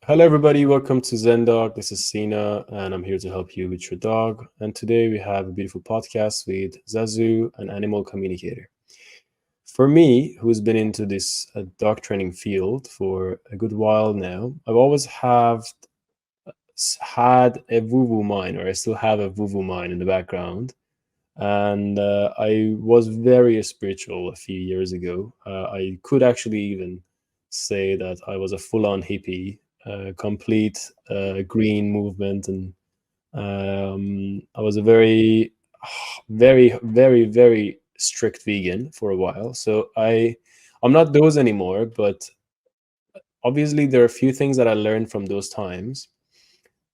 Hello, everybody. Welcome to Zen Dog. This is Sina, and I'm here to help you with your dog. And today we have a beautiful podcast with Zazou, an animal communicator. For me, who's been into this dog training field for a good while now, I've always have had a woo-woo mind, or I still have a woo-woo mind in the background. And I was very spiritual a few years ago. I could actually even say that I was a full-on hippie, complete green movement, and I was a very strict vegan for a while. So I'm not those anymore, but obviously there are a few things that I learned from those times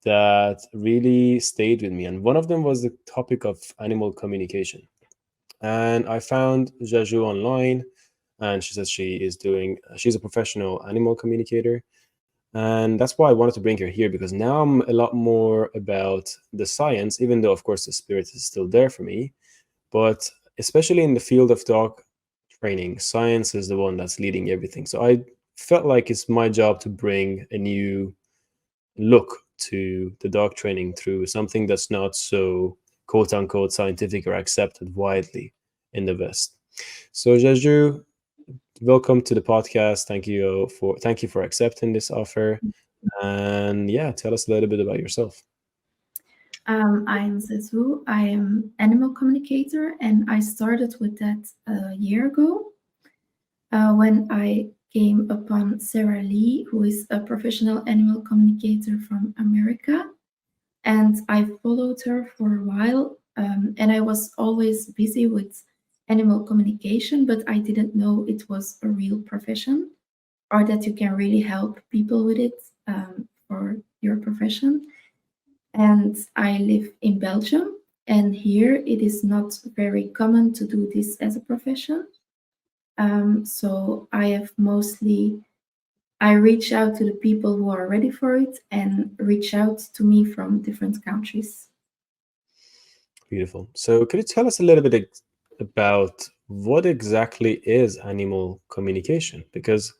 that really stayed with me, and one of them was the topic of animal communication. And I found Zazou online, and she says she's a professional animal communicator. And that's why I wanted to bring her here, because now I'm a lot more about the science, even though, of course, the spirit is still there for me. But especially in the field of dog training, science is the one that's leading everything. So I felt like it's my job to bring a new look to the dog training through something that's not so quote unquote scientific or accepted widely in the West. So Jeju, welcome to the podcast. Thank you for accepting this offer. And yeah, tell us a little bit about yourself. I'm Zazou. I am animal communicator, and I started with that a year ago when I came upon Sarah Lee, who is a professional animal communicator from America. And I followed her for a while, and I was always busy with animal communication, but I didn't know it was a real profession or that you can really help people with it for your profession. And I live in Belgium. And here it is not very common to do this as a profession. So I reach out to the people who are ready for it and reach out to me from different countries. Beautiful. So could you tell us a little bit about what exactly is animal communication? Because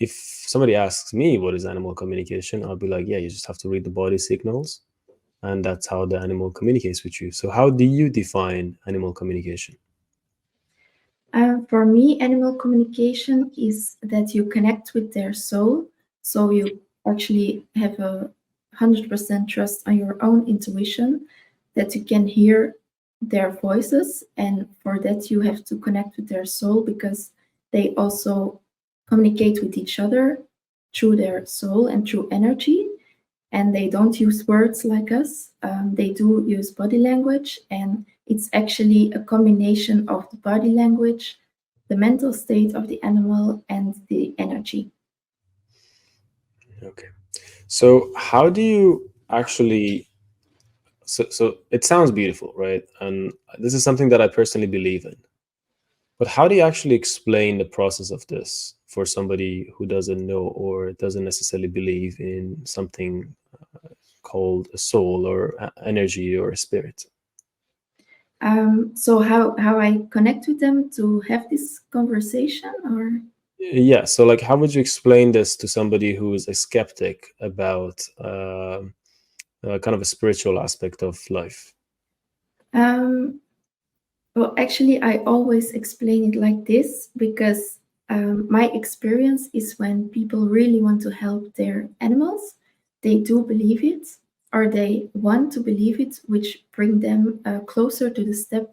if somebody asks me what is animal communication, I'll be like, yeah, you just have to read the body signals, and that's how the animal communicates with you. So how do you define animal communication? For me, animal communication is that you connect with their soul. So you actually have 100% trust on your own intuition, that you can hear their voices. And for that, you have to connect with their soul because they also communicate with each other through their soul and through energy. And they don't use words like us. They do use body language, and it's actually a combination of the body language, the mental state of the animal, and the energy. Okay. So how do you actually so it sounds beautiful, right? And this is something that I personally believe in. But how do you actually explain the process of this for somebody who doesn't know or doesn't necessarily believe in something called a soul or energy or a spirit? So how I connect with them to have this conversation, or Yeah. So, like, how would you explain this to somebody who is a skeptic about kind of a spiritual aspect of life? um, well, actually, I always explain it like this because my experience is when people really want to help their animals, they do believe it or they want to believe it, which bring them closer to the step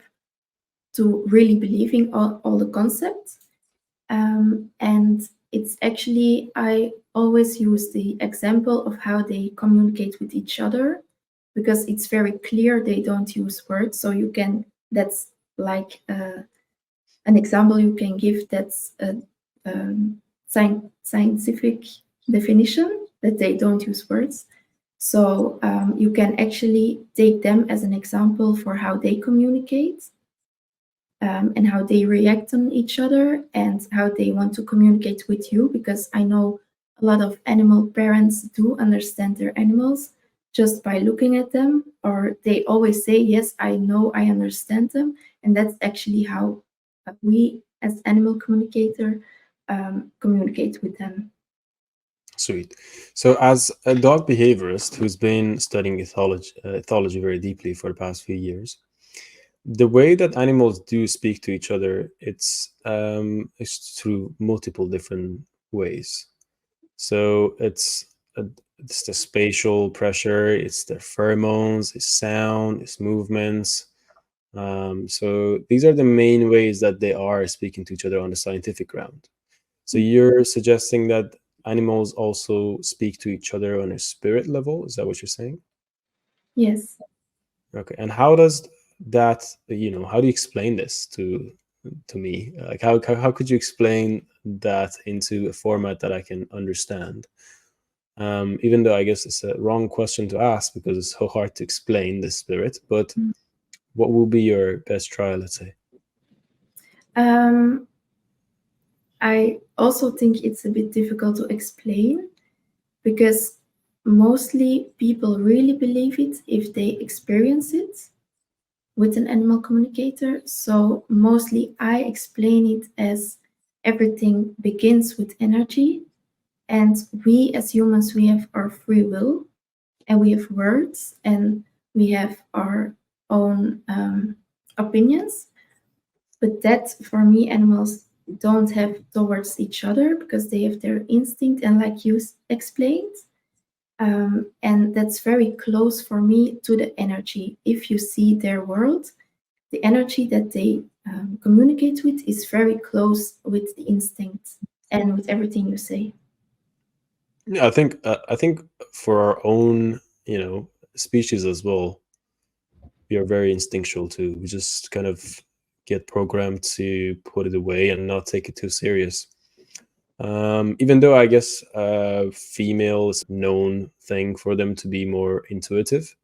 to really believing all the concepts. And it's actually, I always use the example of how they communicate with each other because it's very clear they don't use words. So you can, that's like an example you can give that's a scientific definition that they don't use words. So you can actually take them as an example for how they communicate and how they react on each other and how they want to communicate with you. Because I know a lot of animal parents do understand their animals just by looking at them, or they always say, yes, I know, I understand them. And that's actually how we, as animal communicator, communicate with them. Sweet. So, as a dog behaviorist who's been studying ethology very deeply for the past few years, the way that animals do speak to each other, it's through multiple different ways. So it's the spatial pressure, it's their pheromones, it's sound, it's movements. So these are the main ways that they are speaking to each other on the scientific ground. So you're suggesting that animals also speak to each other on a spirit level? Is that what you're saying? Yes. Okay. And how does that, how do you explain this to me? Like how could you explain that into a format that I can understand? Even though I guess it's a wrong question to ask because it's so hard to explain the spirit, but what will be your best try, let's say? Um, I also think it's a bit difficult to explain because mostly people really believe it if they experience it with an animal communicator. So mostly I explain it as everything begins with energy, and we as humans we have our free will, and we have words, and we have our own opinions. But that for me, animals don't have towards each other because they have their instinct, and like you explained, and that's very close for me to the energy. If you see their world, the energy that they communicate with is very close with the instinct and with everything you say. Yeah, I think for our own, species as well, we are very instinctual too. We just kind of get programmed to put it away and not take it too serious. Even though I guess female is a known thing for them to be more intuitive,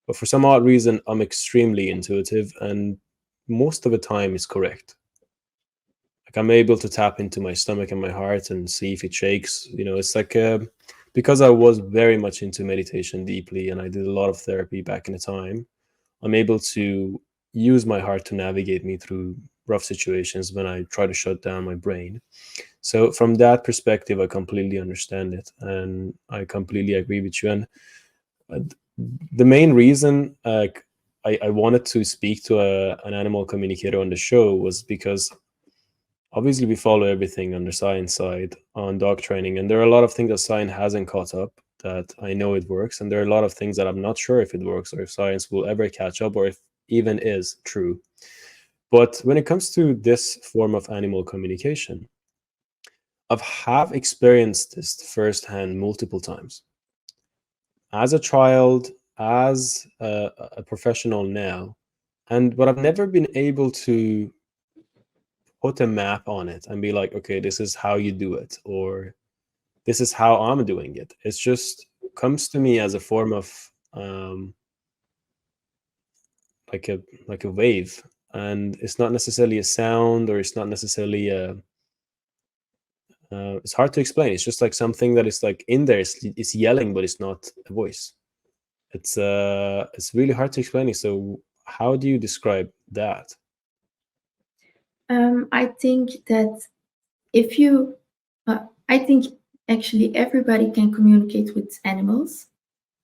but for some odd reason, I'm extremely intuitive, and most of the time is correct. Like I'm able to tap into my stomach and my heart and see if it shakes. It's like because I was very much into meditation deeply, and I did a lot of therapy back in the time. I'm able to use my heart to navigate me through rough situations when I try to shut down my brain. So from that perspective, I completely understand it, and I completely agree with you. And uh, the main reason I wanted to speak to an animal communicator on the show was because obviously we follow everything on the science side on dog training, and there are a lot of things that science hasn't caught up that I know it works, and there are a lot of things that I'm not sure if it works or if science will ever catch up or if even is true. But when it comes to this form of animal communication, I've have experienced this firsthand multiple times as a child, as a professional now, and but I've never been able to put a map on it and be like, okay, this is how you do it, or this is how I'm doing it. It's just comes to me as a form of like a wave, and it's not necessarily a sound, or it's not necessarily a. It's hard to explain. It's just like something that is like in there. It's yelling, but it's not a voice. It's really hard to explain it. So how do you describe that? I think that if you, I think actually everybody can communicate with animals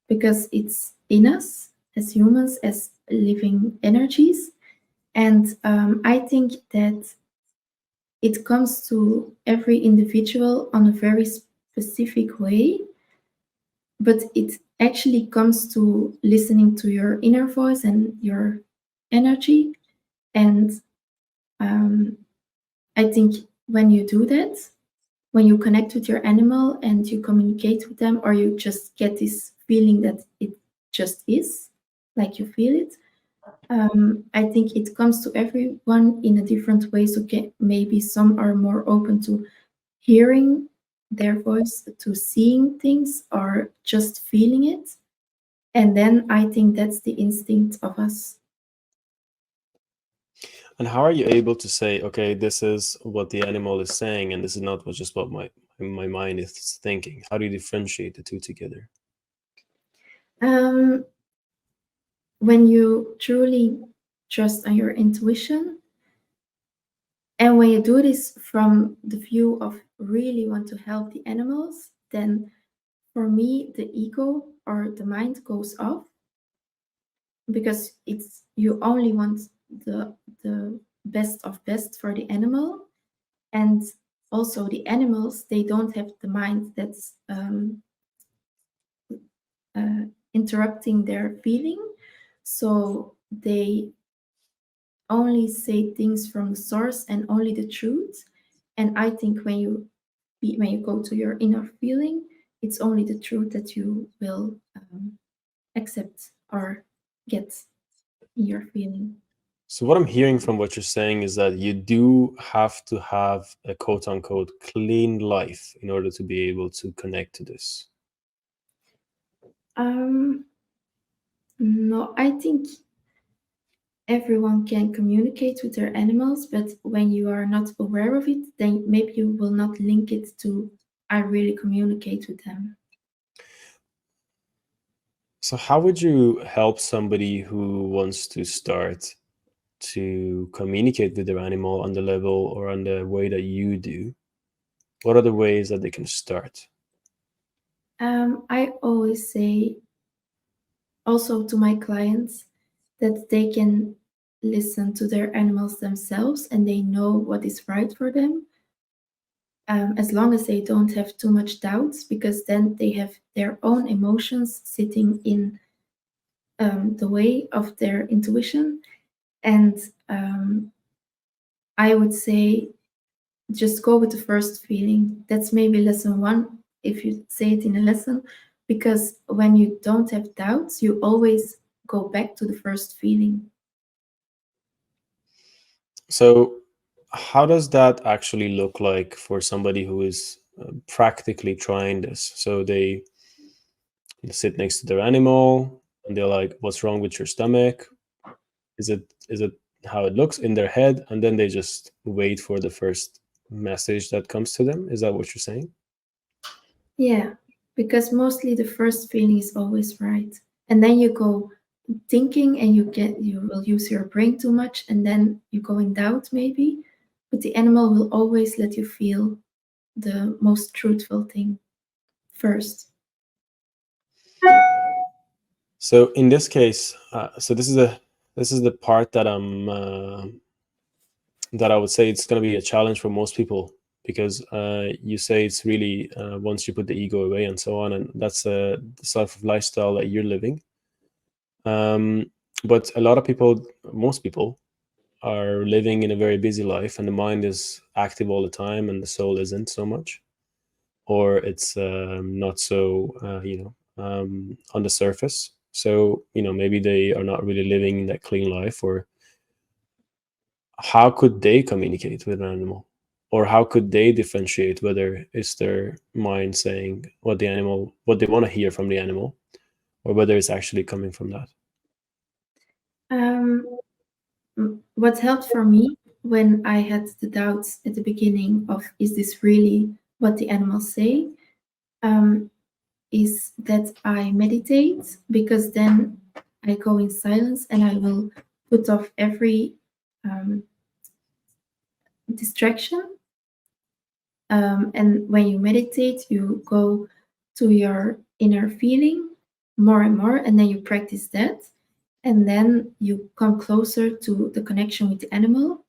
because it's in us as humans, as living energies. And I think that it comes to every individual on a very specific way, but it actually comes to listening to your inner voice and your energy. And um, I think when you do that, when you connect with your animal and you communicate with them, or you just get this feeling that it just is, like you feel it, I think it comes to everyone in a different way. So maybe some are more open to hearing their voice, to seeing things, or just feeling it. And then I think that's the instinct of us. And how are you able to say, okay, this is what the animal is saying, and this is not just what my mind is thinking? How do you differentiate the two together? Um, when you truly trust on your intuition, and when you do this from the view of really want to help the animals, then for me the ego or the mind goes off, because it's you only want the best of best for the animal. And also the animals, they don't have the mind that's uh, interrupting their feeling, so they only say things from the source and only the truth. And I think when you go to your inner feeling, it's only the truth that you will accept or get in your feeling. So what I'm hearing from what you're saying is that you do have to have a quote unquote clean life in order to be able to connect to this. um no, I think everyone can communicate with their animals, but when you are not aware of it, then maybe you will not link it to I really communicate with them. So how would you help somebody who wants to start to communicate with their animal on the level or on the way that you do? What are the ways that they can start? I always say also to my clients that they can listen to their animals themselves and they know what is right for them, as long as they don't have too much doubts, because then they have their own emotions sitting in the way of their intuition. And I would say just go with the first feeling. That's maybe lesson one, if you say it in a lesson, because when you don't have doubts, you always go back to the first feeling. So how does that actually look like for somebody who is practically trying this? So they sit next to their animal and they're like, what's wrong with your stomach? Is it how it looks in their head, and then they just wait for the first message that comes to them? Is that what you're saying? Yeah, because mostly the first feeling is always right. And then you go thinking and you will use your brain too much and then you go in doubt maybe. But the animal will always let you feel the most truthful thing first. So in this case, so this is the part that I would say it's going to be a challenge for most people, because you say it's really once you put the ego away and so on, and that's the sort of lifestyle that you're living. But a lot of people, most people, are living in a very busy life, and the mind is active all the time, and the soul isn't so much, or it's not so on the surface. So maybe they are not really living that clean life, or how could they communicate with an animal, or how could they differentiate whether it's their mind saying what they want to hear from the animal, or whether it's actually coming from that? Um, what helped for me when I had the doubts at the beginning of is this really what the animals say, um, is that I meditate, because then I go in silence and I will put off every um, distraction. And when you meditate, you go to your inner feeling more and more, and then you practice that. And then you come closer to the connection with the animal.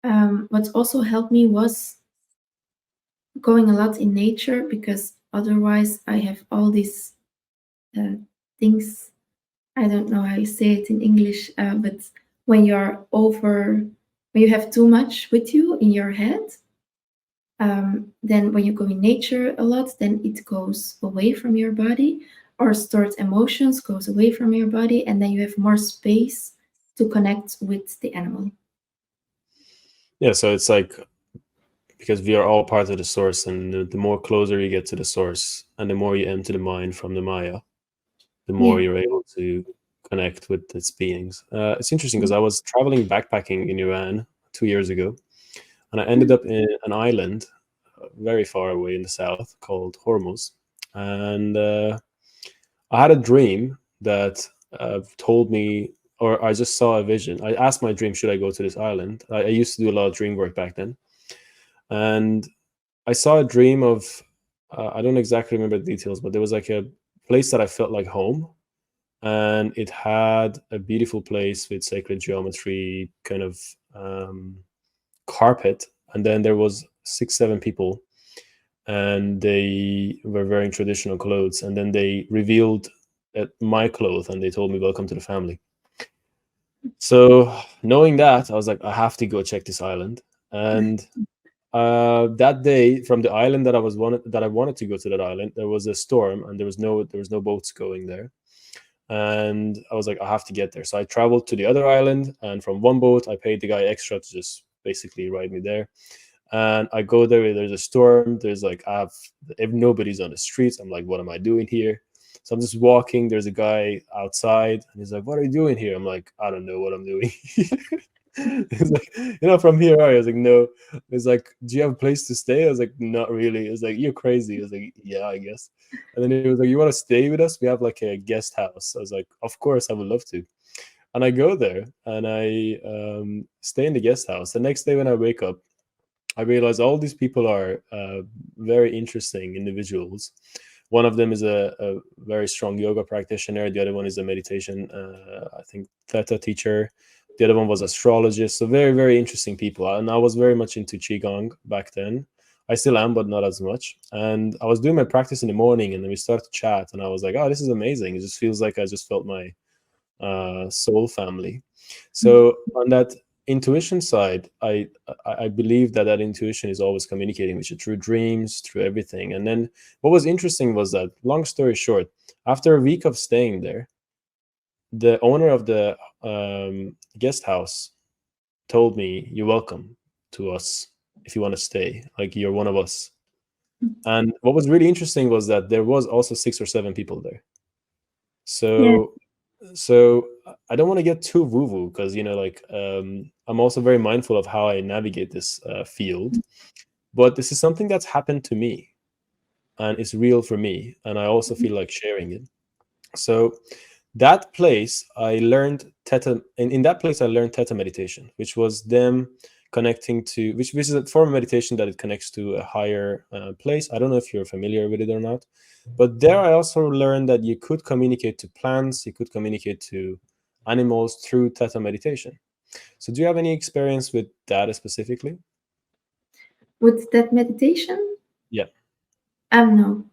What also helped me was going a lot in nature, because otherwise I have all these uh, things. I don't know how you say it in English, but when when you have too much with you in your head, then when you go in nature a lot, then it goes away from your body, or stored emotions goes away from your body, and then you have more space to connect with the animal. Yeah, so it's like, because we are all part of the source, and the more closer you get to the source and the more you empty the mind from the Maya, the more Yeah. you're able to connect with its beings. It's interesting because I was traveling backpacking in Iran 2 years ago, and I ended up in an island very far away in the south called Hormuz. And I had a dream that told me, or I just saw a vision. I asked my dream, should I go to this island? I used to do a lot of dream work back then. And I saw a dream of I don't exactly remember the details, but there was like a place that I felt like home, and it had a beautiful place with sacred geometry, kind of carpet, and then there was 6 7 people, and they were wearing traditional clothes, and then they revealed my clothes and they told me welcome to the family. So knowing that, I was like, I have to go check this island. And that day, from the island that I wanted to go to that island, there was a storm and there was no boats going there. And I was like, I have to get there. So I traveled to the other island, and from one boat, I paid the guy extra to just basically ride me there. And I go there. There's a storm. There's like if nobody's on the streets. I'm like, what am I doing here? So I'm just walking. There's a guy outside, and he's like, "What are you doing here?" I'm like, "I don't know what I'm doing." He's like, "From here are you?" I was like, "No." He's like, "Do you have a place to stay?" I was like, "Not really." He was like, "You're crazy." I was like, "Yeah, I guess." And then he was like, "You want to stay with us? We have like a guest house." I was like, "Of course, I would love to." And I go there and I stay in the guest house. The next day when I wake up, I realize all these people are very interesting individuals. One of them is a very strong yoga practitioner. The other one is a meditation, I think, theta teacher. The other one was astrologist. So very, very interesting people. And I was very much into qigong back then. I still am, but not as much. And I was doing my practice in the morning, and then we started to chat, and I was like, "Oh, this is amazing! It just feels like I just felt my soul family." So on that intuition side, I believe that that intuition is always communicating with you through dreams, through everything. And then what was interesting was that, long story short, after a week of staying there, the owner of the guest house told me, "You're welcome to us if you want to stay. Like, you're one of us." And what was really interesting was that there was also 6 or 7 people there. Yeah. So I don't want to get too woo woo, because like, I'm also very mindful of how I navigate this field. But this is something that's happened to me, and it's real for me, and I also feel like sharing it. So that place I learned theta in that place I learned theta meditation, which was them connecting to which is a form of meditation that it connects to a higher place. I don't know if you're familiar with it or not, but there I also learned that you could communicate to plants, you could communicate to animals through theta meditation. So do you have any experience with that specifically? With that meditation, Yeah. no,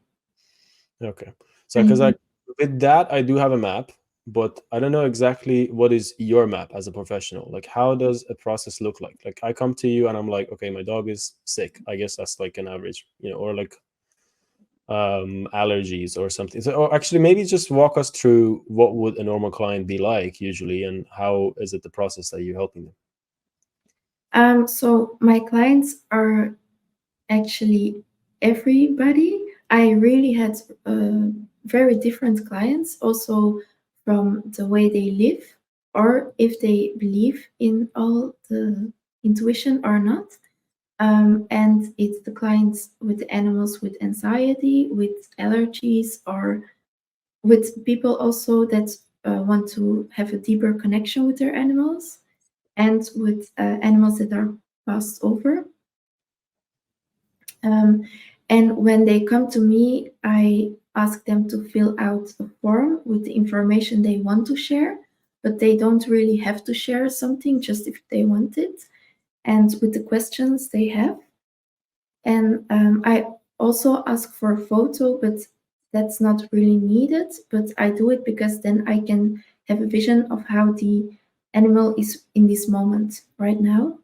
Okay. So, I because haven't. with that, I do have a map, but I don't know exactly what is your map as a professional. Like, how does a process look like? Like, I come to you and I'm like, okay, my dog is sick. I guess that's like an average, or like allergies or something. So, or actually, maybe just walk us through what would a normal client be like usually, and how is it the process that you're helping them? So my clients are actually everybody. I really had very different clients, also from the way they live, or if they believe in all the intuition or not. And it's the clients with the animals with anxiety, with allergies, or with people also that want to have a deeper connection with their animals, and with animals that are passed over. Um, and when they come to me, I ask them to fill out a form with the information they want to share, but they don't really have to share something, just if they want it, and with the questions they have. And I also ask for a photo, but that's not really needed. But I do it because then I can have a vision of how the animal is in this moment right now.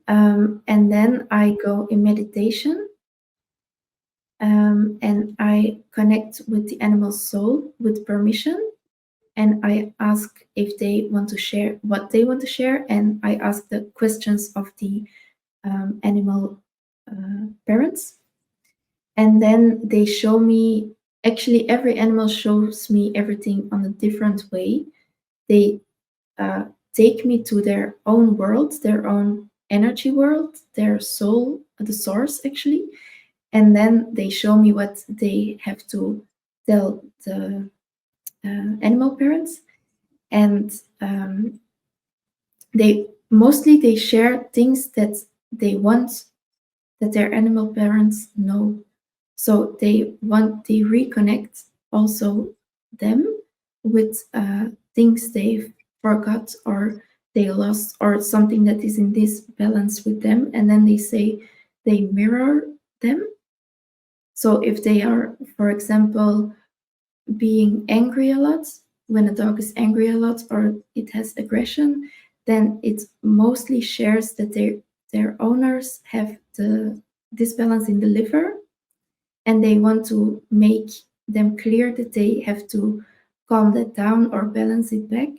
And then I go in meditation, and I connect with the animal's soul with permission. And I ask if they want to share what they want to share, and I ask the questions of the animal parents. And then they show me, actually, every animal shows me everything on a different way. They uh, take me to their own world, their own energy world, their soul, the source, actually. And then they show me what they have to tell the animal parents. And they share things that they want that their animal parents know. So they reconnect also them with things they've forgot or they lost or something that is in this balance with them, and then they say they mirror them. So if they are, for example, being angry a lot, when a dog is angry a lot or it has aggression, then it mostly shares that their owners have the disbalance in the liver, and they want to make them clear that they have to calm that down or balance it back.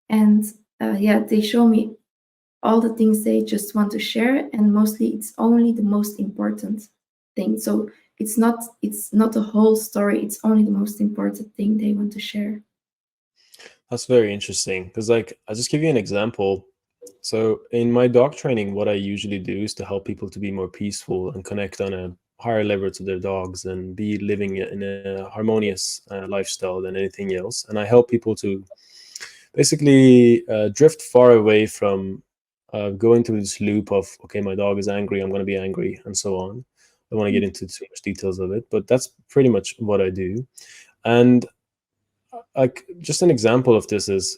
And yeah, they show me all the things they just want to share, and mostly it's only the most important thing. So it's not the whole story, it's only the most important thing they want to share. That's very interesting because, like, I'll just give you an example. So, in my dog training, what I usually do is to help people to be more peaceful and connect on a higher level to their dogs and be living in a harmonious lifestyle than anything else. And I help people to basically drift far away from going through this loop of, okay, my dog is angry, I'm going to be angry, and so on. I don't want to get into too much details of it, but that's pretty much what I do. And like, just an example of this is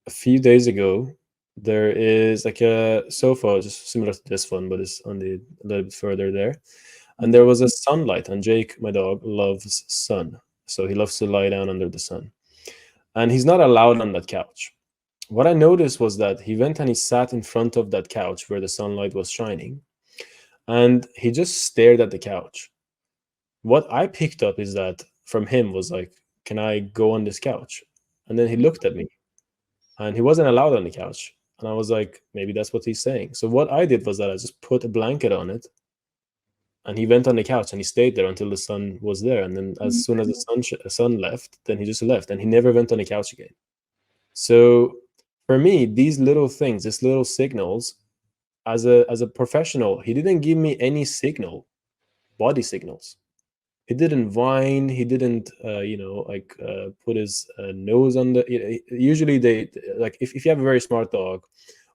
a few days ago, there is like a sofa just similar to this one, but it's on the a little bit further there. And there was a sunlight, and Jake, my dog, loves sun. So he loves to lie down under the sun. And he's not allowed on that couch. What I noticed was that he went and he sat in front of that couch where the sunlight was shining, and he just stared at the couch. What I picked up is that from him was like, "Can I go on this couch?" And then he looked at me, and he wasn't allowed on the couch. And I was like, maybe that's what he's saying. So what I did was that I just put a blanket on it, and he went on the couch and he stayed there until the sun was there. And then as soon as the sun left, then he just left, and he never went on the couch again. So for me, these little things, these little signals, as a professional, he didn't give me any signal, body signals. He didn't whine. He didn't, like put his nose on the. Usually, they like if you have a very smart dog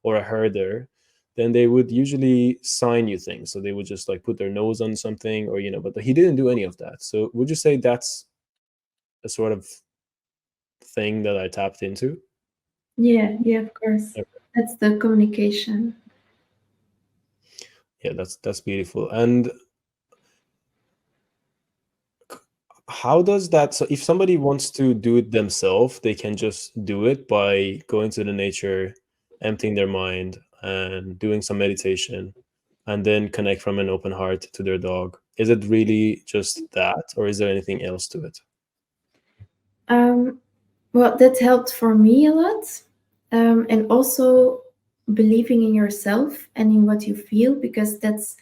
or a herder, then they would usually sign you things. So they would just like put their nose on something, or But he didn't do any of that. So would you say that's a sort of thing that I tapped into? Yeah, yeah, of course. Okay. That's the communication. Yeah, that's beautiful. And how does that, so if somebody wants to do it themselves, they can just do it by going to the nature, emptying their mind, and doing some meditation, and then connect from an open heart to their dog? Is it really just that, or is there anything else to it? Um, well, that helped for me a lot. And also believing in yourself and in what you feel, because that's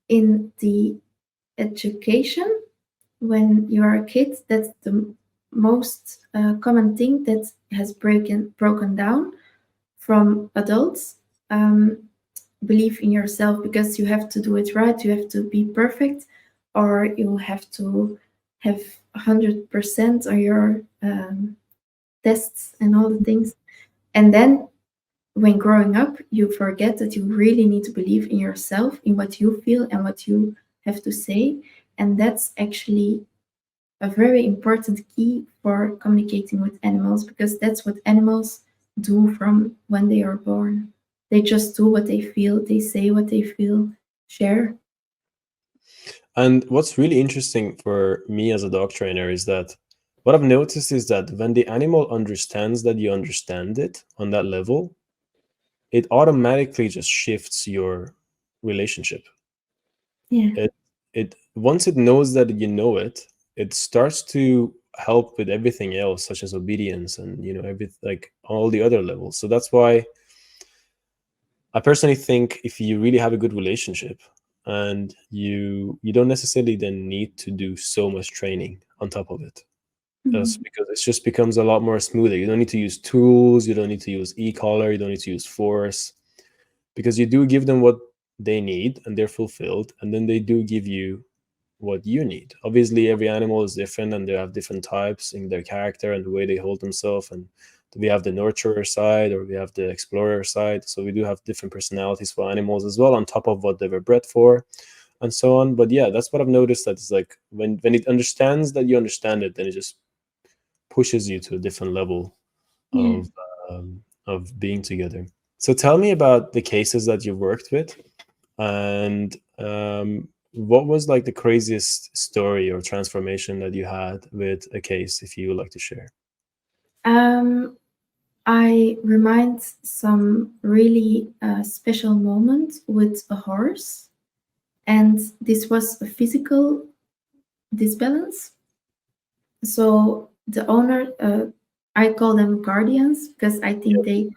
in the education when you are a kid, that's the most common thing that has broken down from adults. Um, Believe in yourself because you have to do it right, you have to be perfect, or you have to have 100% on your tests and all the things. And then when growing up, you forget that you really need to believe in yourself, in what you feel and what you have to say. And that's actually a very important key for communicating with animals, because that's what animals do from when they are born. They just do what they feel, they say what they feel, share. And what's really interesting for me as a dog trainer is that what I've noticed is that when the animal understands that you understand it on that level, it automatically just shifts your relationship. Yeah. It once it knows that you know it, it starts to help with everything else, such as obedience and every like all the other levels. So that's why I personally think if you really have a good relationship, and you don't necessarily then need to do so much training on top of it. That's Mhm. because it just becomes a lot more smoother. You don't need to use tools, you don't need to use e-collar, you don't need to use force, because you do give them what they need and they're fulfilled, and then they do give you what you need. Obviously, every animal is different and they have different types in their character and the way they hold themselves. And we have the nurturer side or we have the explorer side. So we do have different personalities for animals as well, on top of what they were bred for. and so on. But yeah, that's what I've noticed, that it's like when it understands that you understand it, then it just pushes you to a different level Yeah. of being together. So tell me about the cases that you've worked with, and what was like the craziest story or transformation that you had with a case, if you would like to share. Um, I remind some really special moment with a horse, and this was a physical disbalance. So the owner, I call them guardians because I think they,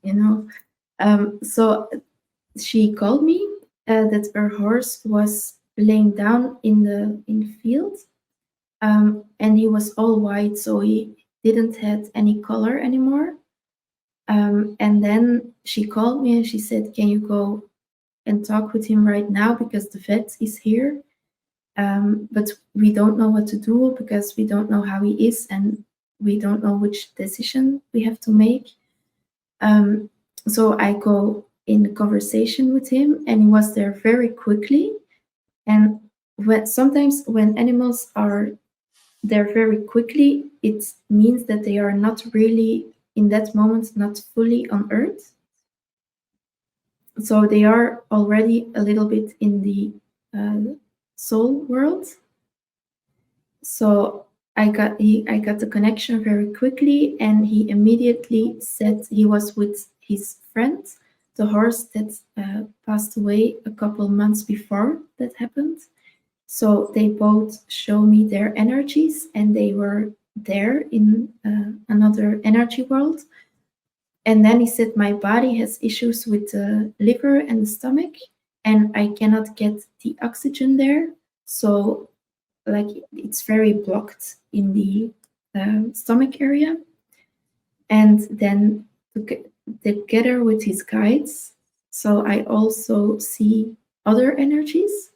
you know, so she called me that her horse was laying down in the field, and he was all white, so he didn't have any color anymore. And then she called me and she said, "Can you go and talk with him right now because the vet is here? But we don't know what to do because we don't know how he is and we don't know which decision we have to make." Um, so I go in a conversation with him, and he was there very quickly. And sometimes when animals are there very quickly, it means that they are not really in that moment, not fully on Earth. So they are already a little bit in the soul world. So I got the connection very quickly, and he immediately said he was with his friend, the horse that passed away a couple months before that happened. So they both show me their energies, and they were there in another energy world. And then he said, "My body has issues with the liver and the stomach, and I cannot get the oxygen there. So, like, it's very blocked in the stomach area." And then together with his guides, so I also see other energies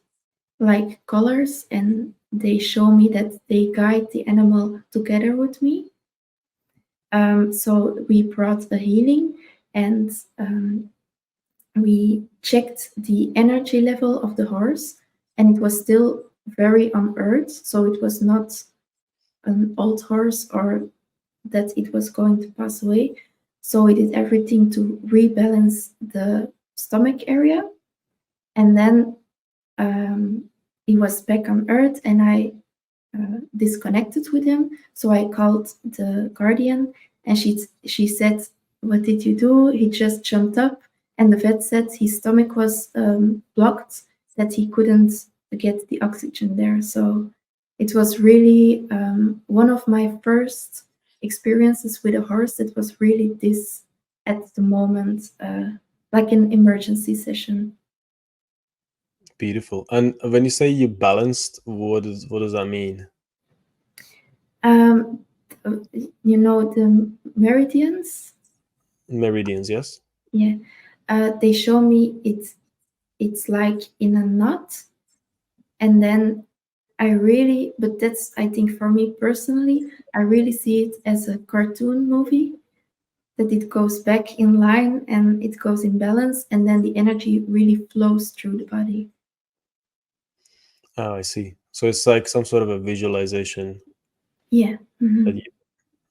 like colors, and they show me that they guide the animal together with me. So we brought the healing, and we checked the energy level of the horse, and it was still very on earth. So it was not an old horse or that it was going to pass away. So we did everything to rebalance the stomach area. And then he was back on earth, and I disconnected with him. So I called the guardian, and she said, "What did you do?" He just jumped up, and the vet said his stomach was blocked, that he couldn't get the oxygen there. So it was really one of my first experiences with a horse that was really this at the moment, like an emergency session. Beautiful. And when you say you balanced, what does that mean? Um, the meridians. Meridians, yes. Yeah, they show me it's like in a knot, and then but that's, I think, for me personally, I really see it as a cartoon movie, that it goes back in line and it goes in balance, and then the energy really flows through the body. Oh, I see. So it's like some sort of a visualization Yeah. that Hmm. you.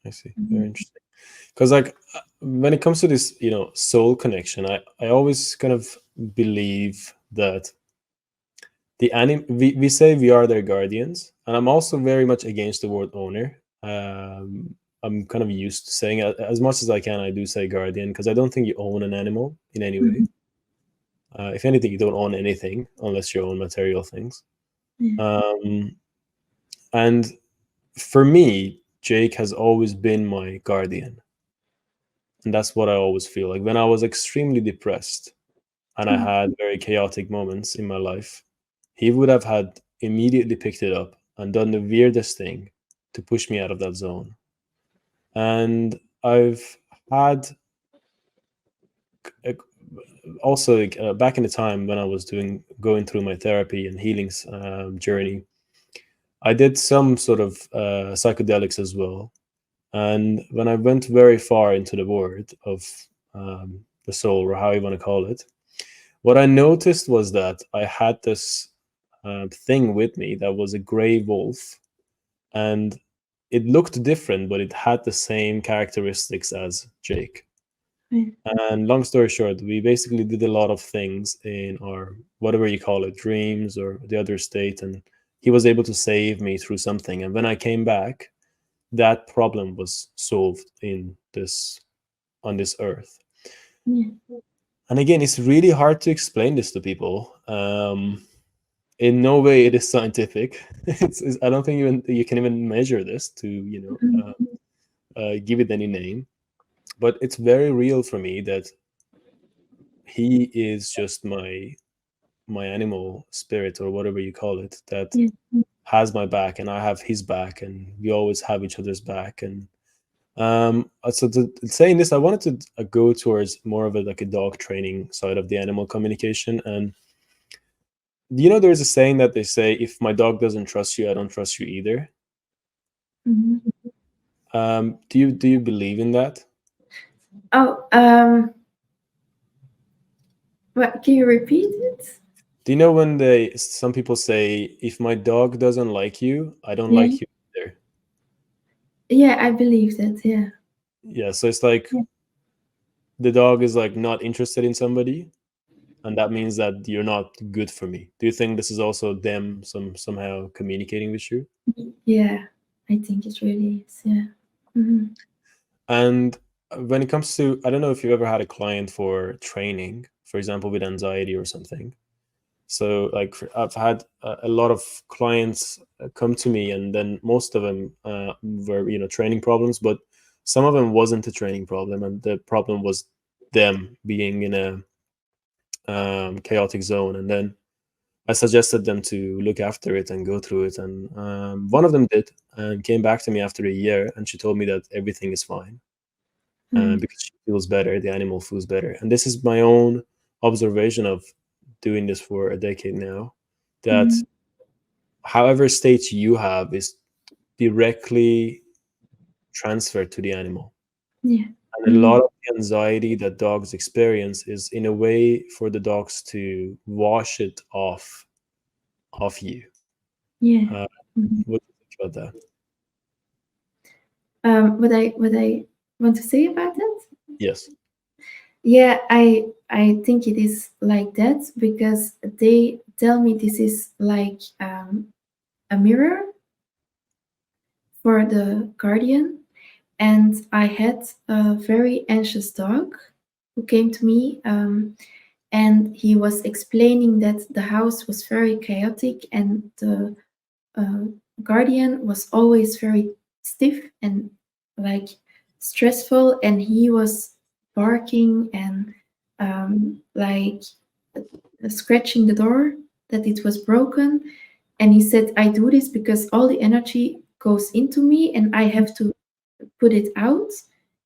I see. Very interesting. Because like when it comes to this, soul connection, I always kind of believe that we say we are their guardians, and I'm also very much against the word owner. I'm kind of used to saying it as much as I can. I do say guardian because I don't think you own an animal in any way. Hmm. If anything, you don't own anything unless you own material things. Yeah. Um, and for me, Jake has always been my guardian, and that's what I always feel like when I was extremely depressed and I Mm. had very chaotic moments in my life. He would have had immediately picked it up and done the weirdest thing to push me out of that zone. And I've had uh, also like, back in the time when I was going through my therapy and healing journey, I did some sort of psychedelics as well. And when I went very far into the world of the soul, or how you want to call it, what I noticed was that I had this thing with me that was a gray wolf, and it looked different, but it had the same characteristics as Jake. Yeah. And long story short, we basically did a lot of things in our, whatever you call it, dreams or the other state, and he was able to save me through something. And when I came back, that problem was solved in this on this earth. Yeah. And again, it's really hard to explain this to people. In no way it is scientific. I don't think even you can even measure this to Mhm. give it any name. But it's very real for me that he is just my animal spirit or whatever you call it that Yeah. has my back and I have his back and we always have each other's back. And so saying this, I wanted to go towards more of a like a dog training side of the animal communication. And there's a saying that they say, if my dog doesn't trust you, I don't trust you either. Mhm. Do you believe in that? Oh, what, can you repeat it? Do you know when some people say, if my dog doesn't like you, I don't Yeah. like you either? Yeah, I believe that. Yeah. Yeah, so it's like Yeah. the dog is like not interested in somebody, and that means that you're not good for me. Do you think this is also them somehow communicating with you? Yeah, I think it really is. Yeah. Hmm. And when it comes to, I don't know if you've ever had a client for training, for example, with anxiety or something. So, like, I've had a lot of clients come to me, and then most of them were, training problems, but some of them wasn't a training problem, and the problem was them being in a chaotic zone. And then I suggested them to look after it and go through it, and one of them did, and came back to me after a year, and she told me that everything is fine, Hmm. because she feels better, the animal feels better. And this is my own observation of doing this for a decade now, that Hmm. however state you have is directly transferred to the animal. Yeah. And a Hmm. lot of the anxiety that dogs experience is in a way for the dogs to wash it off you. Yeah. Uh, Hmm. what do you think about that? What I want to say about that? Yes. Yeah, I think it is like that because they tell me this is like a mirror for the guardian, and I had a very anxious dog who came to me, and he was explaining that the house was very chaotic and the uh, guardian was always very stiff and like stressful, and he was barking and like scratching the door that it was broken. And he said, I do this because all the energy goes into me and I have to put it out.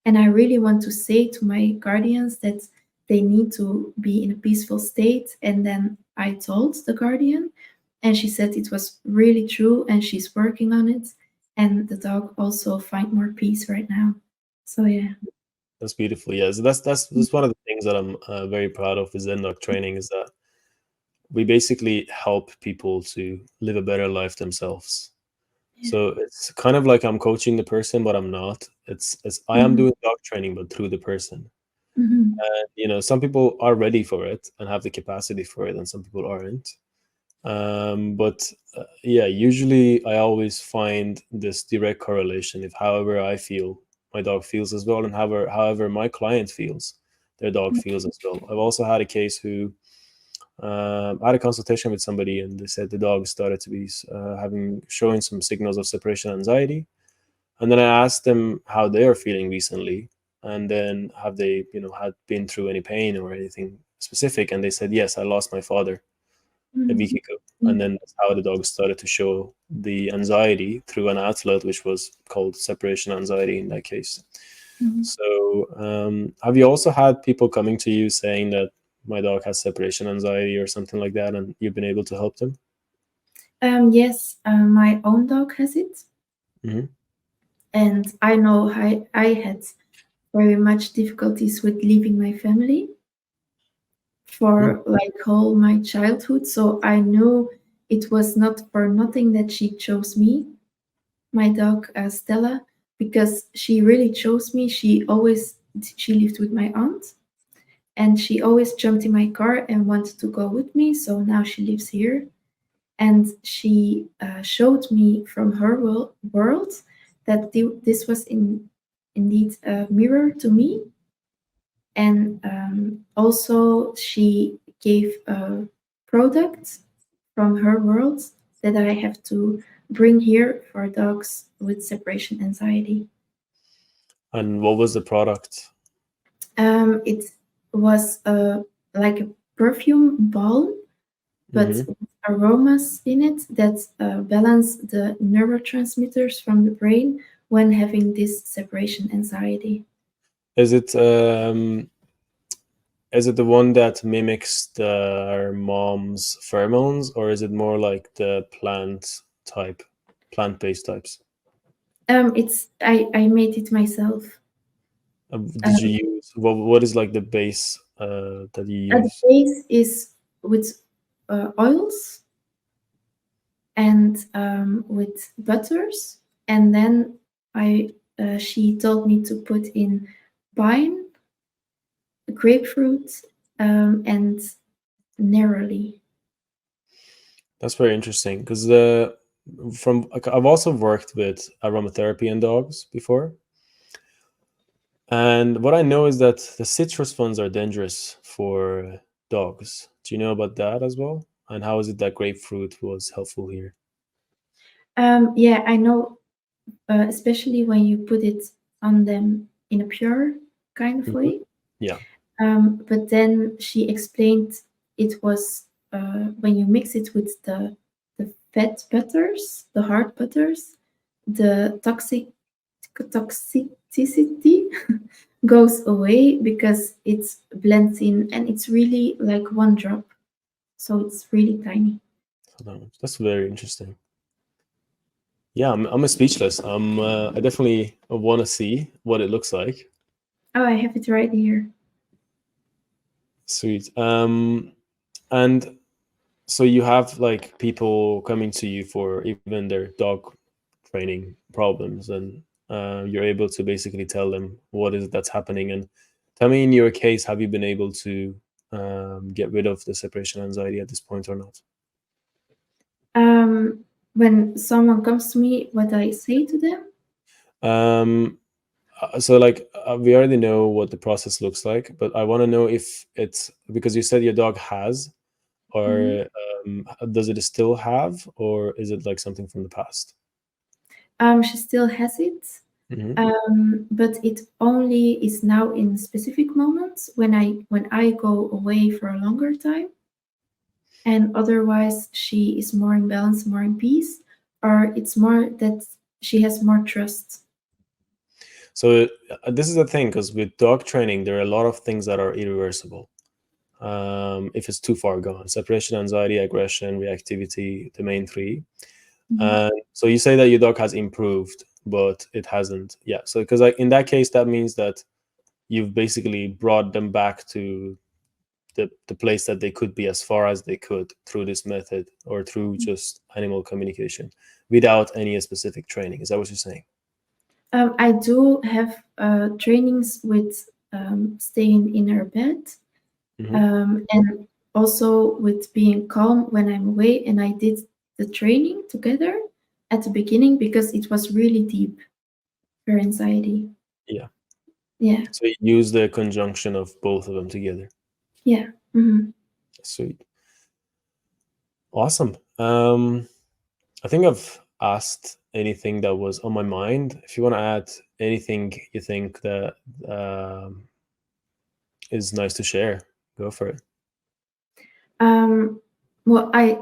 And I really want to say to my guardians that they need to be in a peaceful state. And then I told the guardian, and she said it was really true and she's working on it. And the dog also find more peace right now. So yeah. That's beautiful. Yeah, so that's one of the things that I'm very proud of with Zen Dog training, is that we basically help people to live a better life themselves. Yeah. So it's kind of like I'm coaching the person, but I'm not. It's I am Mhm. doing dog training, but through the person. Mhm. And some people are ready for it and have the capacity for it, and some people aren't. But yeah, usually I always find this direct correlation. If however I feel, my dog feels as well, and however my client feels, their dog feels as well. I've also had a case who I had a consultation with somebody, and they said the dog started to be having showing some signals of separation anxiety. And then I asked them how they are feeling recently, and then have they, had been through any pain or anything specific. And they said, yes, I lost my father a week Mhm. ago. And then that's how the dog started to show the anxiety through an outlet, which was called separation anxiety in that case. Mhm. So, have you also had people coming to you saying that my dog has separation anxiety or something like that, and you've been able to help them? Yes, my own dog has it, Hmm. and I know I had very much difficulties with leaving my family Hmm. for like all my childhood. So I knew it was not for nothing that she chose me, my dog Stella, because she really chose me. She lived with my aunt, and she always jumped in my car and wanted to go with me. So now she lives here, and she showed me from her world that this was indeed a mirror to me, and also she gave a product from her world that I have to bring here for dogs with separation anxiety. And what was the product? It was like a perfume balm, but Hmm. with aromas in it that balance the neurotransmitters from the brain when having this separation anxiety. Is it the one that mimics the mom's pheromones, or is it more like the plant-based types? I made it myself. Did Um, you use what is like the base that you at the use? base is with oils and with butters, and then I she told me to put in pine, grapefruit, and neroli. That's very interesting because from like, I've also worked with aromatherapy in dogs before, and what I know is that the citrus ones are dangerous for dogs. Do you know about that as well? And how is it that grapefruit was helpful here? Yeah, I know, especially when you put it on them in a pure kind of Mhm. way. Yeah, But then she explained it was when you mix it with the fat butters, the hard butters, the toxicity goes away because it's blends in and it's really like one drop. So it's really tiny. so that's very interesting. Yeah, I'm a speechless. I definitely want to see what it looks like. Oh, I have it right here. Sweet. And so you have like people coming to you for even their dog training problems, and you're able to basically tell them what is it that's happening. And tell me, in your case, have you been able to get rid of the separation anxiety at this point or not? When someone comes to me, what I say to them, Um, so like we already know what the process looks like, but I want to know if it's because you said your dog has, mhm, or does it still have, or is it like something from the past? she still has it. Hmm. But it only is now in specific moments when I go away for a longer time, and otherwise she is more in balance, more in peace, or it's more that she has more trust. So this is the thing, because with dog training, there are a lot of things that are irreversible. If it's too far gone, separation anxiety, aggression, reactivity, the main three. Mhm. And so you say that your dog has improved, but it hasn't. Yeah. So because like in that case, that means that you've basically brought them back to the place that they could be as far as they could through this method or through just animal communication without any specific training. Is that what you're saying? I do have trainings with staying in her bed, Hmm. and also with being calm when I'm away. And I did the training together at the beginning because it was really deep, her anxiety. Yeah. Yeah, So you use the conjunction of both of them together. yeah. Mhm. Sweet. Awesome. I think I've asked anything that was on my mind. If you want to add anything you think that is nice to share, go for it. Um, well, I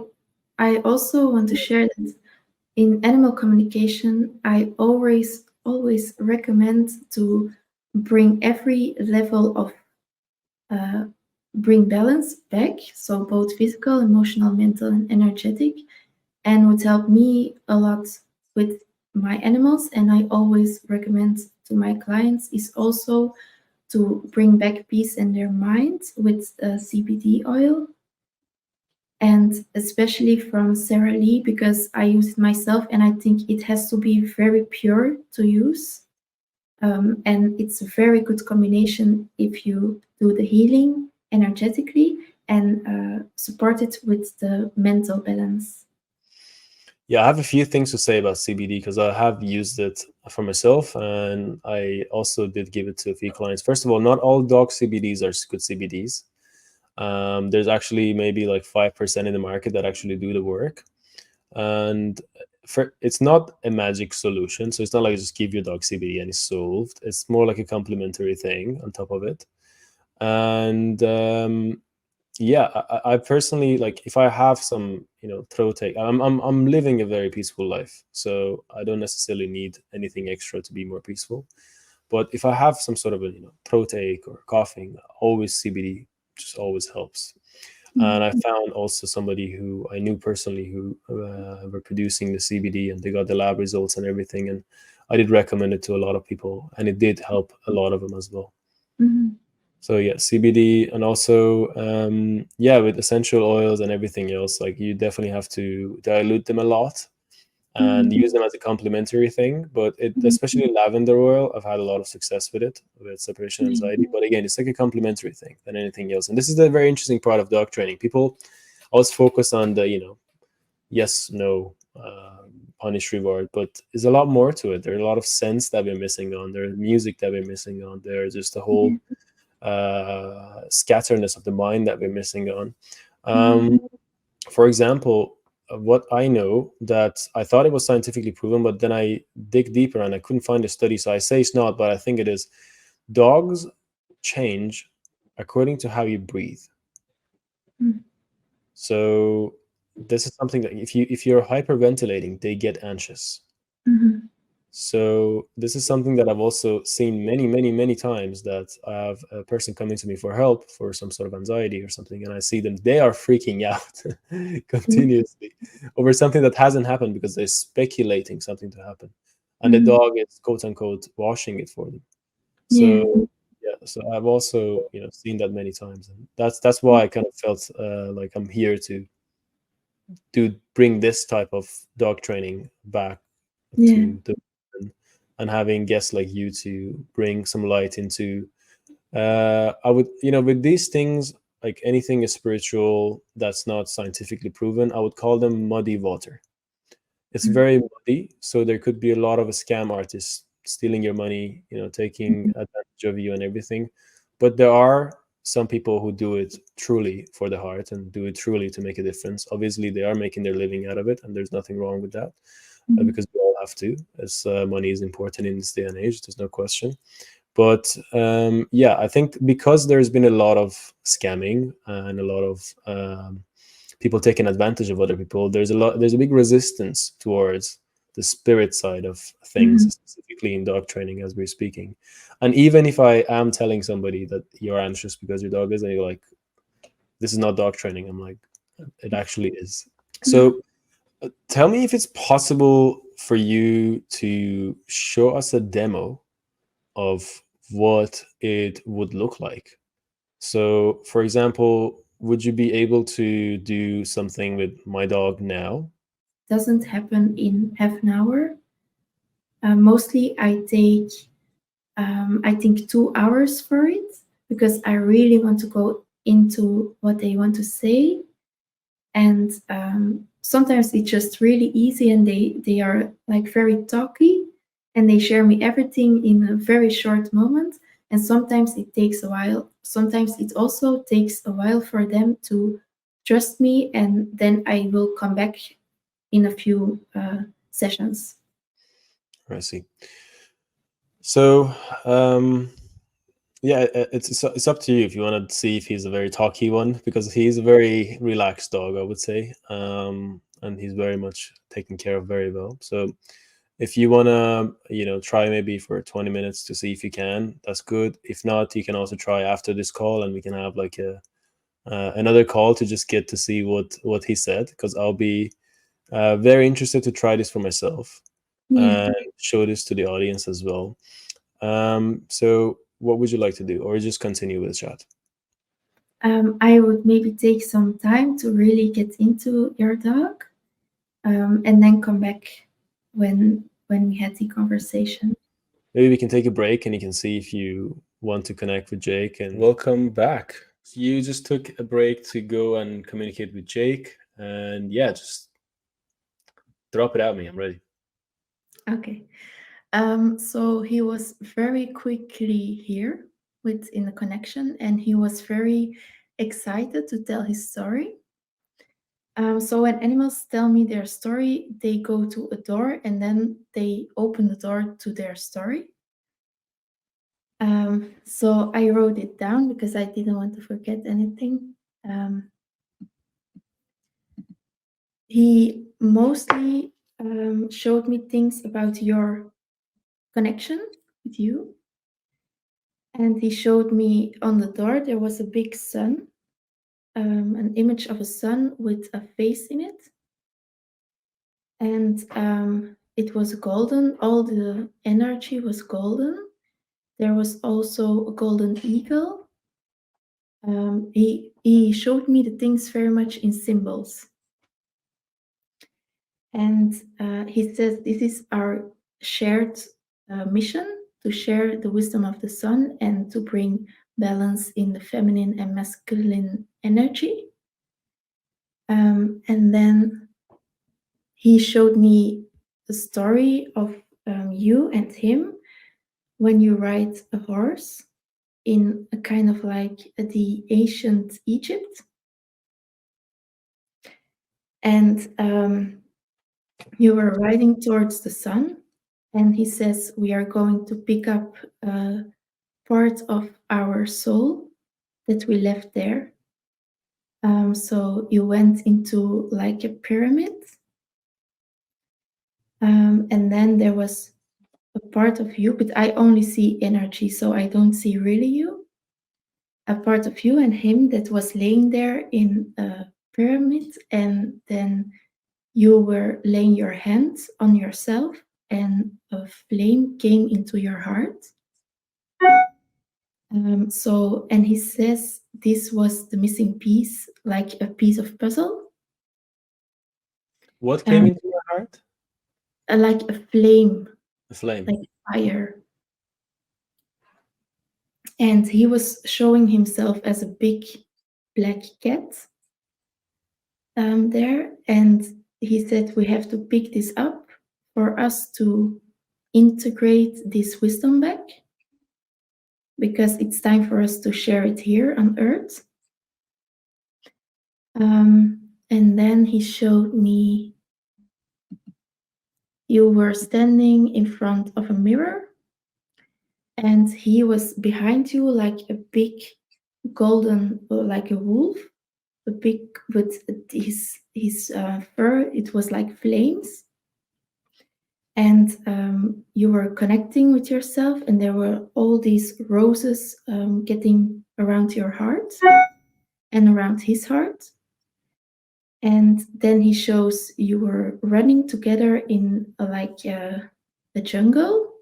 also want to share that in animal communication, I always recommend to bring every level of uh, bring balance back, so both physical, emotional, mental, and energetic, and would help me a lot with my animals. And I always recommend to my clients is also to bring back peace in their mind with CBD oil. and especially from Sarah Lee because I use it myself and I think it has to be very pure to use. And it's a very good combination if you do the healing energetically and support it with the mental balance. Yeah, I have a few things to say about CBD because I have used it for myself, and I also did give it to a few clients. First of all, not all dog CBDs are good CBDs. There's actually maybe like 5% in the market that actually do the work, and it's not a magic solution. So it's not like just give your dog CBD and it's solved. It's more like a complementary thing on top of it. And yeah, I personally, like, if I have some, throat ache, I'm living a very peaceful life, so I don't necessarily need anything extra to be more peaceful. But if I have some sort of a throat ache or coughing, always CBD just always helps. And I Mm. found also somebody who I knew personally who were producing the CBD, and they got the lab results and everything, and I did recommend it to a lot of people, and it did help a lot of them as well. Mhm. So yeah, CBD, and also yeah, with essential oils and everything else, like you definitely have to dilute them a lot and Mhm. use them as a complementary thing. But it, Mhm. especially lavender oil, I've had a lot of success with it with separation Yeah. anxiety. But again, it's like a complementary thing than anything else. And this is the very interesting part of dog training. People always focus on the yes, no, punish, reward, but there's a lot more to it. There's a lot of sense that we're missing on. There's music that we're missing on. There's just a whole Yeah. scatterness of the mind that we're missing on. Mhm. For example, what I know that I thought it was scientifically proven, but then I dig deeper and I couldn't find a study. So I say it's not, but I think it is. Dogs change according to how you breathe. Mhm. So this is something that if you're hyperventilating, they get anxious. Mhm. So this is something that I've also seen many, many, many times, that I have a person coming to me for help for some sort of anxiety or something, and I see them, they are freaking out Yeah. continuously over something that hasn't happened because they're speculating something to happen. And the Mhm. dog is quote unquote washing it for them. Yeah. So yeah, so I've also seen that many times, and that's why I kind of felt like I'm here to bring this type of dog training back Yeah. to the, and having guests like you to bring some light into I would, with these things, like anything is spiritual that's not scientifically proven, I would call them muddy water. It's Mhm. very muddy, so there could be a lot of scam artists stealing your money, taking Mhm. advantage of you and everything. But there are some people who do it truly for the heart and do it truly to make a difference. Obviously, they are making their living out of it, and there's nothing wrong with that, Mhm. because we all have to, as money is important in this day and age. There's no question. But yeah, I think because there's been a lot of scamming and a lot of people taking advantage of other people, there's a big resistance towards the spirit side of things, Mhm. specifically in dog training as we're speaking. And even if I am telling somebody that you're anxious because your dog is, and you're like, this is not dog training, I'm like, it actually is. Mhm. So tell me if it's possible for you to show us a demo of what it would look like. So, for example, would you be able to do something with my dog now? Doesn't happen in half an hour. Mostly, I think 2 hours for it because I really want to go into what they want to say, and sometimes it's just really easy, and they are like very talky, and they share me everything in a very short moment. And sometimes it takes a while. Sometimes it also takes a while for them to trust me, and then I will come back in a few sessions. I see. So, yeah, it's up to you if you want to see if he's a very talky one, because he's a very relaxed dog, I would say, and he's very much taken care of very well. So, if you want to, try maybe for 20 minutes to see if you can, that's good. If not, you can also try after this call, and we can have like another call to just get to see what he said, because I'll be very interested to try this for myself Yeah. and show this to the audience as well. So what would you like to do, or just continue with the chat? I would maybe take some time to really get into your dog, and then come back when we had the conversation. Maybe we can take a break and you can see if you want to connect with Jake. And welcome back. So you just took a break to go and communicate with Jake. And yeah, just drop it at me. I'm ready. Okay. So he was very quickly here within the connection, and he was very excited to tell his story. So when animals tell me their story, they go to a door and then they open the door to their story. So I wrote it down because I didn't want to forget anything. He mostly showed me things about your connection with you. And he showed me on the door there was a big sun, an image of a sun with a face in it. And it was golden, all the energy was golden. There was also a golden eagle. He showed me the things very much in symbols. And he says this is our shared mission to share the wisdom of the sun and to bring balance in the feminine and masculine energy. And then he showed me the story of you and him when you ride a horse in a kind of like the ancient Egypt. And you were riding towards the sun, and he says we are going to pick up part of our soul that we left there. So you went into like a pyramid, and then there was a part of you, but I only see energy, so I don't see really you. A part of you and him that was laying there in a pyramid, and then you were laying your hands on yourself, and a flame came into your heart. And he says this was the missing piece, like a piece of puzzle, What came um, into your heart? like a flame, The flame. like fire. And he was showing himself as a big black cat there. And he said, we have to pick this up for us to integrate this wisdom back, because it's time for us to share it here on Earth. And then he showed me you were standing in front of a mirror, and he was behind you like a big golden, like a wolf, a big, with his fur. It was like flames, and you were connecting with yourself, and there were all these roses getting around your heart and around his heart. And then he shows you were running together in like a jungle,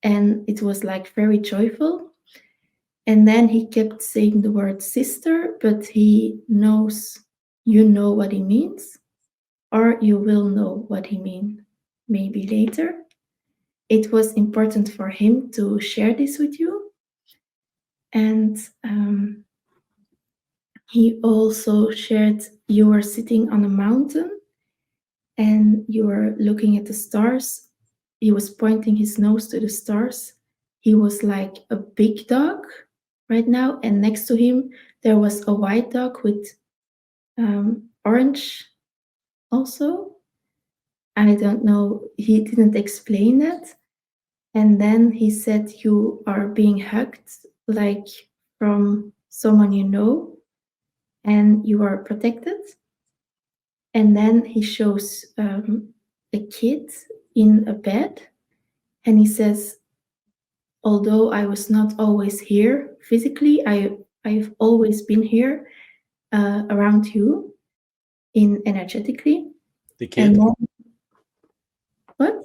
and it was like very joyful. And then he kept saying the word sister, but he knows you know what he means, or you will know what he means maybe later. It was important for him to share this with you. And he also shared you were sitting on a mountain and you were looking at the stars. He was pointing his nose to the stars. He was like a big dog right now, and next to him there was a white dog with orange also. I don't know, he didn't explain that. And then he said you are being hugged like from someone you know, and you are protected. And then he shows a kid in a bed, and he says, although I was not always here physically, I've always been here around you in energetically. The And kid? then, what?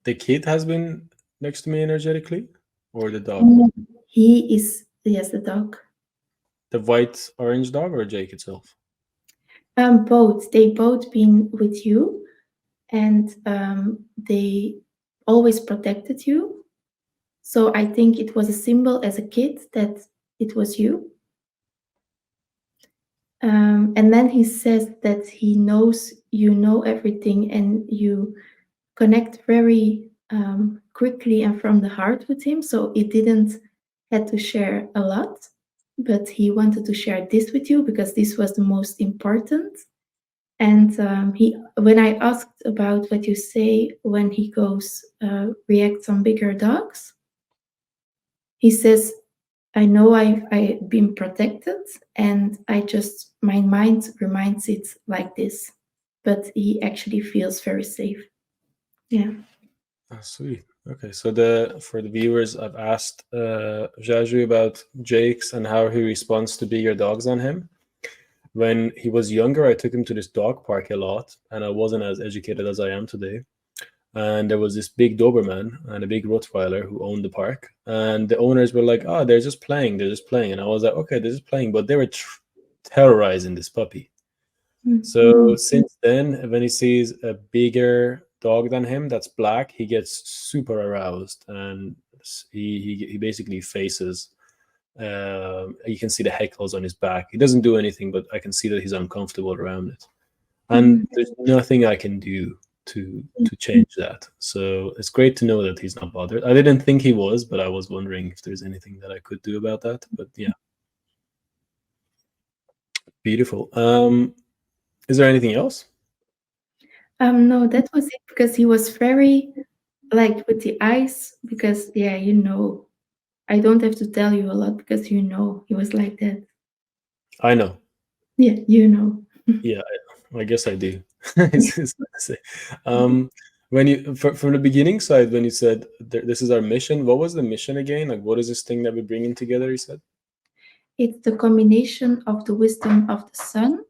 The kid has been next to me energetically? Or the dog? And he is, yes, the dog. The white orange dog or Jake itself? Both. They both been with you, and they always protected you. So I think it was a symbol as a kid that it was you. And then he says that he knows you know everything and you connect very quickly and from the heart with him. So he didn't had to share a lot, but he wanted to share this with you because this was the most important. And when I asked about what you say when he goes reacts on bigger dogs, he says, "I know I've been protected, and I just my mind reminds it like this." But he actually feels very safe. Yeah. Oh, sweet. Okay, so the for the viewers, I've asked Zazou about Jake's and how he responds to bigger dogs on him. When he was younger, I took him to this dog park a lot, and I wasn't as educated as I am today. And there was this big Doberman and a big Rottweiler who owned the park, and the owners were like, "Oh, they're just playing," and I was like, "Okay, they're just playing," but they were terrorizing this puppy. So since then, when he sees a bigger dog than him that's black, he gets super aroused and he basically faces. You can see the heckles on his back. He doesn't do anything, but I can see that he's uncomfortable around it. And Mm. there's nothing I can do to change that. So it's great to know that he's not bothered. I didn't think he was, but I was wondering if there's anything that I could do about that. But yeah, beautiful. Is there anything else? No, that was it because he was very like with the eyes because yeah, I don't have to tell you a lot because he was like that. I know. Yeah, you know. Yeah, I guess I do. It's hard to say. When you from the beginning side, when you said this is our mission, what was the mission again? Like, what is this thing that we're bringing together? You said. It's the combination of the wisdom of the sun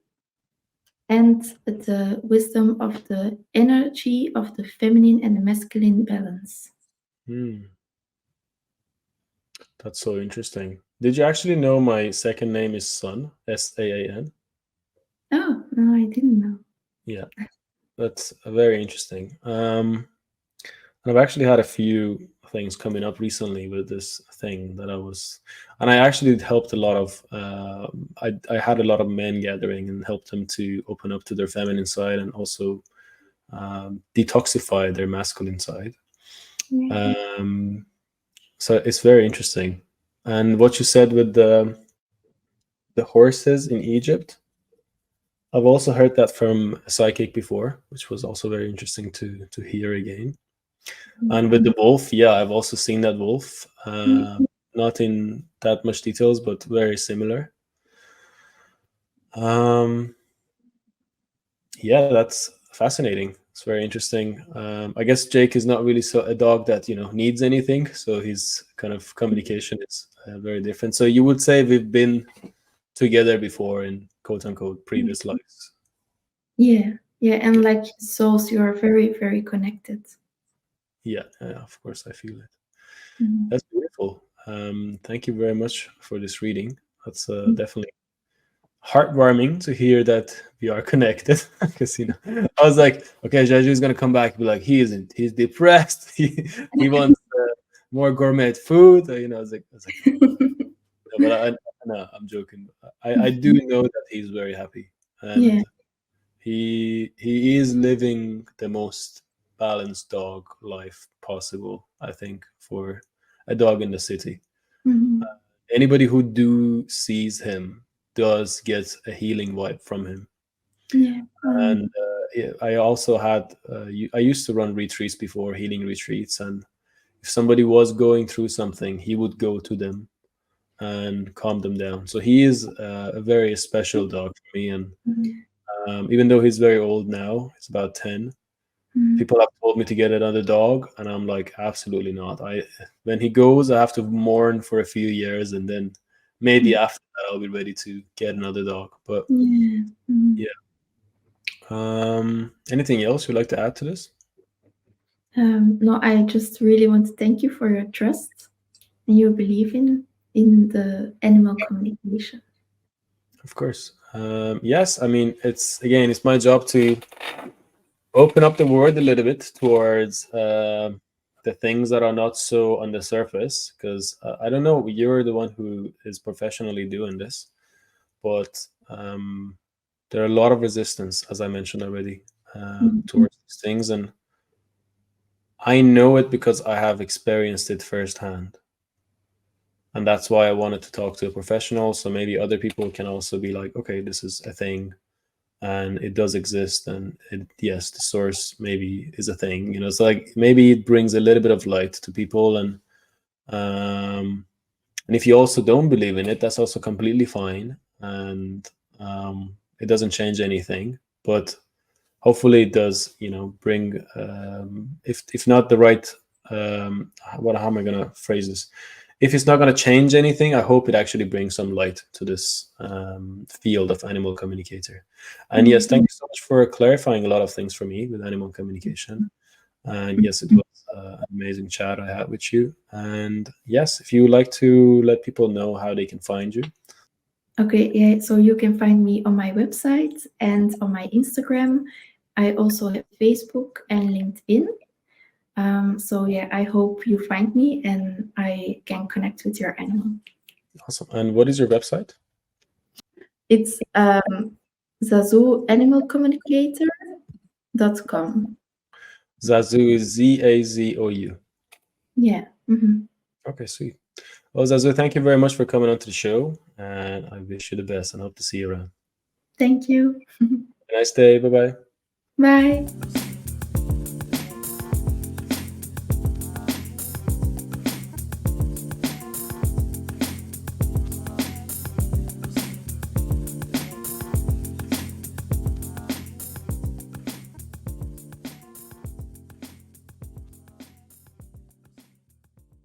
and the wisdom of the energy of the feminine and the masculine balance. Hmm, that's so interesting. Did you actually know my second name is Sun? Saan. Oh, no, I didn't know. Yeah, that's very interesting. And I've actually had a few things coming up recently with this thing that I was, and I actually helped a lot of. I had a lot of men gathering and helped them to open up to their feminine side and also detoxify their masculine side. Yeah. Um, so it's very interesting. And what you said with the horses in Egypt, I've also heard that from a psychic before, which was also very interesting to hear again. And with the wolf, yeah, I've also seen that wolf. Not in that much details, but very similar. Um, yeah, that's fascinating. It's very interesting. I guess Jake is not really a dog that needs anything, so his kind of communication is very different. So you would say we've been together before in quote unquote previous lives. Yeah, yeah, and like souls, you are very, very connected. Yeah, of course I feel it. Mhm. That's beautiful. Thank you very much for this reading. That's definitely heartwarming to hear that we are connected. Because I was like, okay, Jaju is gonna come back and be like, he isn't. He's depressed. He wants more gourmet food. I was like, no, but no, I'm joking. I do know that he's very happy, Yeah. and he is living the most balanced dog life possible. I think for a dog in the city. Mhm. Anybody who do sees him does get a healing vibe from him. Yeah. And yeah, I also had I used to run retreats before, healing retreats, and if somebody was going through something, he would go to them and calm them down. So he is a very special dog for me. And Mhm. even though he's very old now, he's about 10, Mhm. people have told me to get another dog, and I'm like, absolutely not. When he goes, I have to mourn for a few years, and then maybe Mhm. after that I'll be ready to get another dog. But Yeah. Mhm. yeah. Anything else you'd like to add to this? No, I just really want to thank you for your trust and your belief in the animal communication. Of course. Yes, I mean, it's my job to open up the world a little bit towards the things that are not so on the surface. Because I don't know, you're the one who is professionally doing this, but there are a lot of resistance, as I mentioned already, Mhm. towards these things, and I know it because I have experienced it firsthand. And that's why I wanted to talk to a professional, so maybe other people can also be like, okay, this is a thing and it does exist, and yes, the source maybe is a thing, it's like maybe it brings a little bit of light to people. Um and if you also don't believe in it, that's also completely fine, and it doesn't change anything, but hopefully it does, bring, if not the right, how am I going to phrase this, if it's not going to change anything, I hope it actually brings some light to this field of animal communicator. And yes, thank Mhm. you so much for clarifying a lot of things for me with animal communication. And yes, it was an amazing chat I had with you. And yes, if you would like to let people know how they can find you. Okay, yeah, so you can find me on my website and on my Instagram. I also have Facebook and LinkedIn. So yeah, I hope you find me and I can connect with your animal. Awesome. And what is your website? It's Zazou Animal Communicator.com. Zazou is Zazou. Yeah. Mhm. Okay, sweet. Well, Zazou, thank you very much for coming onto the show, and I wish you the best and hope to see you around. Thank you. Have a nice day. Bye bye. Bye.